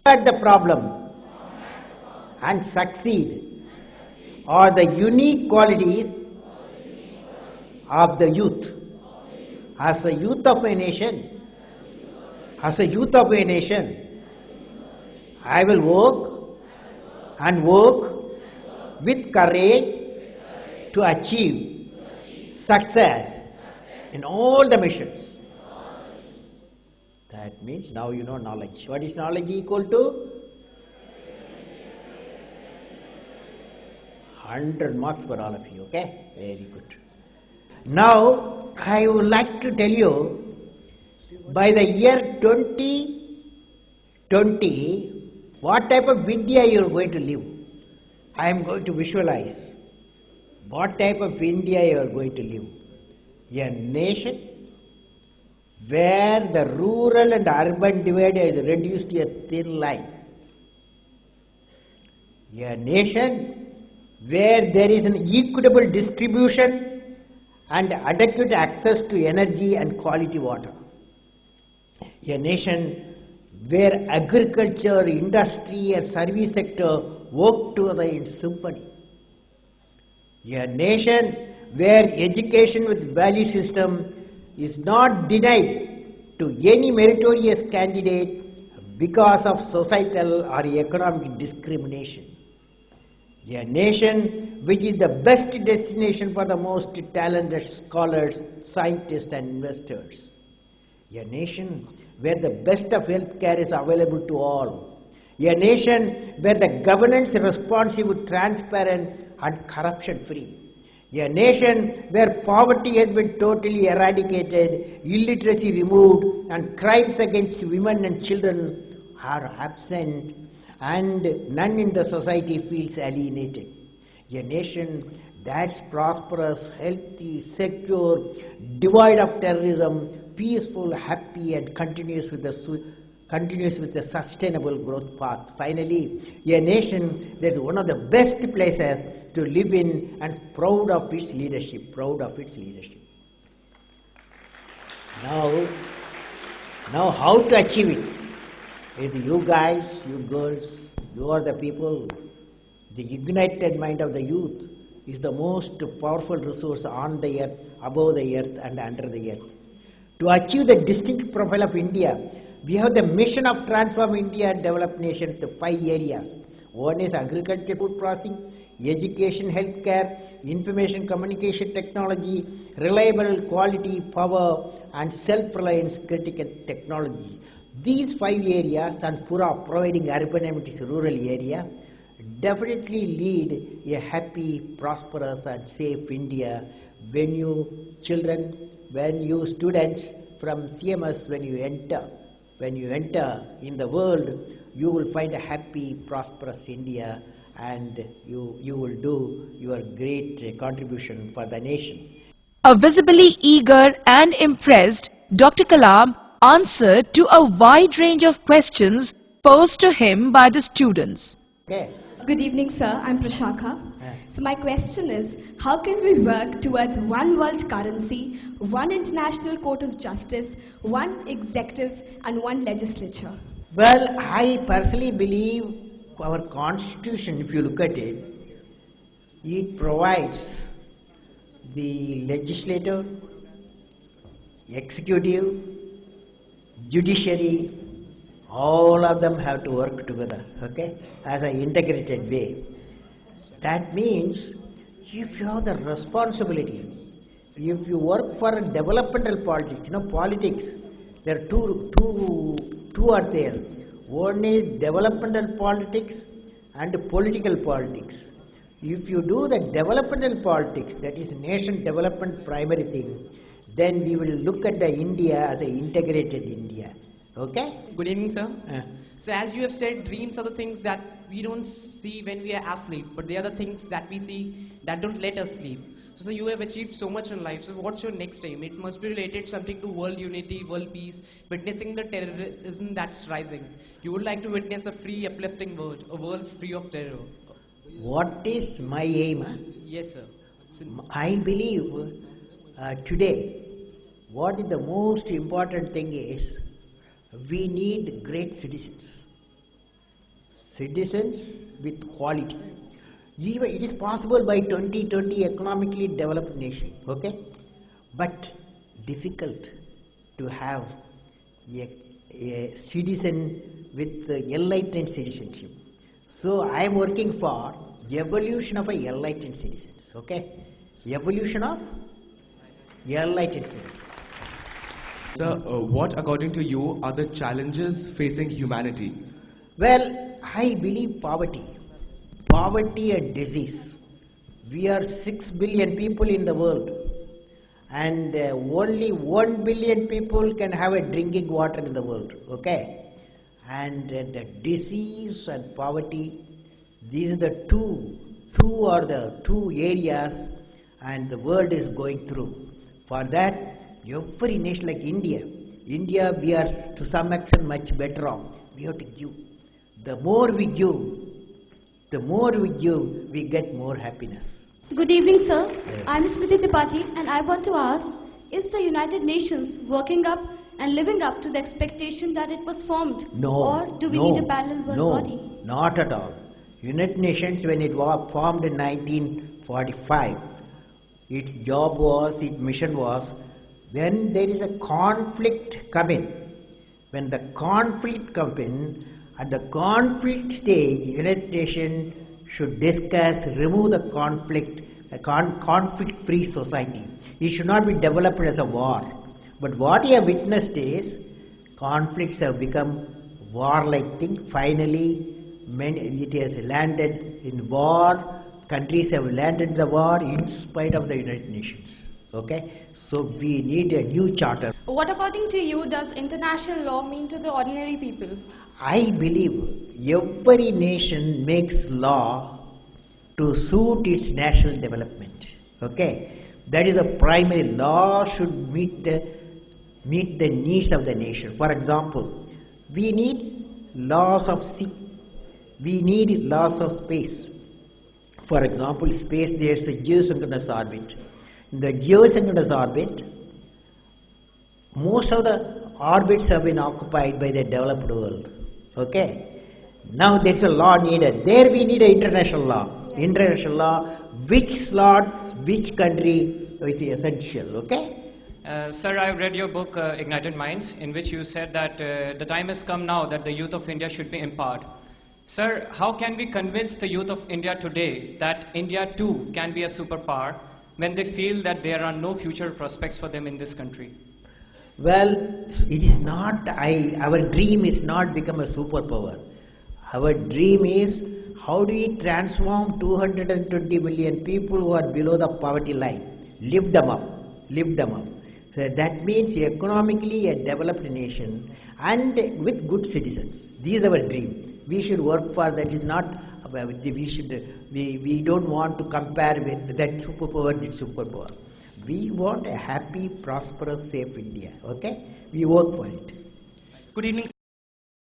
At the problem and succeed are the unique qualities of the youth. As a youth of a nation, I will work with courage to achieve success in all the missions. That means now you know knowledge. What is knowledge equal to? 100 marks for all of you, okay? Very good. Now, I would like to tell you, by the year 2020, what type of India you are going to live. I am going to visualize what type of India you are going to live. A nation where the rural and urban divide is reduced to a thin line. A nation where there is an equitable distribution and adequate access to energy and quality water. A nation where agriculture, industry and service sector work together in symphony. A nation where education with value system is not denied to any meritorious candidate because of societal or economic discrimination. A nation which is the best destination for the most talented scholars, scientists and investors. A nation where the best of healthcare is available to all. A nation where the governance is responsive, transparent and corruption free. A nation where poverty has been totally eradicated, illiteracy removed and crimes against women and children are absent and none in the society feels alienated. A nation that's prosperous, healthy, secure, devoid of terrorism, peaceful, happy and continues with the sustainable growth path. Finally, a nation that is one of the best places to live in and proud of its leadership. Now how to achieve it? It's you guys, you girls, you are the people. The ignited mind of the youth is the most powerful resource on the earth, above the earth and under the earth. To achieve the distinct profile of India, we have the mission of transform India and develop nation to 5 areas. One is agriculture, food processing, education, healthcare, information communication technology, reliable quality, power and self-reliance critical technology. These 5 areas and Pura providing urban amenities rural area definitely lead a happy, prosperous and safe India when you children, when you students from CMS, when you enter in the world, you will find a happy, prosperous India and you will do your great contribution for the nation. A visibly eager and impressed Dr. Kalam answered to a wide range of questions posed to him by the students. Okay. Good evening, sir. I'm Prashaka. So my question is, how can we work towards one world currency, one international court of justice, one executive and one legislature? Well, I personally believe our constitution, if you look at it, it provides the legislature, executive, judiciary, all of them have to work together, okay, as an integrated way. That means if you have the responsibility, if you work for developmental politics, politics, there are two are there. One is developmental politics and political politics. If you do the developmental politics, that is nation development primary thing, then we will look at the India as an integrated India. Okay? Good evening, sir. So as you have said, dreams are the things that we don't see when we are asleep, but they are the things that we see that don't let us sleep. So you have achieved so much in life. So what's your next aim? It must be related something to world unity, world peace, witnessing the terrorism that's rising. You would like to witness a free, uplifting world, a world free of terror. What is my aim? Yes, sir. I believe today, what is the most important thing is, we need great citizens. citizens with quality. Even it is possible by 2030 economically developed nation, okay? But difficult to have a citizen with enlightened citizenship. So I am working for evolution of a enlightened citizens, okay? Evolution of enlightened citizens. Sir, what according to you are the challenges facing humanity? Well, I believe poverty. Poverty and disease. We are 6 billion people in the world, and only 1 billion people can have a drinking water in the world, okay? And the disease and poverty, these are the two areas and the world is going through. For that, every nation like India, we are to some extent much better off. We have to give. The more we give, we get more happiness. Good evening, sir. I'm Smriti Tripathi, and I want to ask, is the United Nations working up and living up to the expectation that it was formed? No. Or do we need a parallel world body? No, not at all. United Nations, when it was formed in 1945, its job was, its mission was, when there is a conflict come in, when the conflict comes in, at the conflict stage, United Nations should discuss, remove the conflict, a conflict-free society. It should not be developed as a war. But what you have witnessed is, conflicts have become war-like thing. Finally, it has landed in war. Countries have landed in the war in spite of the United Nations. Okay? So we need a new charter. What according to you does international law mean to the ordinary people? I believe every nation makes law to suit its national development. Okay? That is the primary law should meet the needs of the nation. For example, we need laws of sea. We need laws of space. For example, space, there is a geosynchronous orbit. In the geosynchronous orbit, most of the orbits have been occupied by the developed world. Okay? Now there is a law needed. There we need an international law. International law, which slot, which country is essential. Okay? Sir, I've read your book, Ignited Minds, in which you said that the time has come now that the youth of India should be empowered. Sir, how can we convince the youth of India today that India too can be a superpower when they feel that there are no future prospects for them in this country? Well, it is not, our dream is not become a superpower. Our dream is how do we transform 220 million people who are below the poverty line, lift them up. So that means economically a developed nation and with good citizens. This is our dream. We should work for that. Is not we don't want to compare with that superpower. We want a happy, prosperous, safe India. Okay? We work for it. Good evening, sir.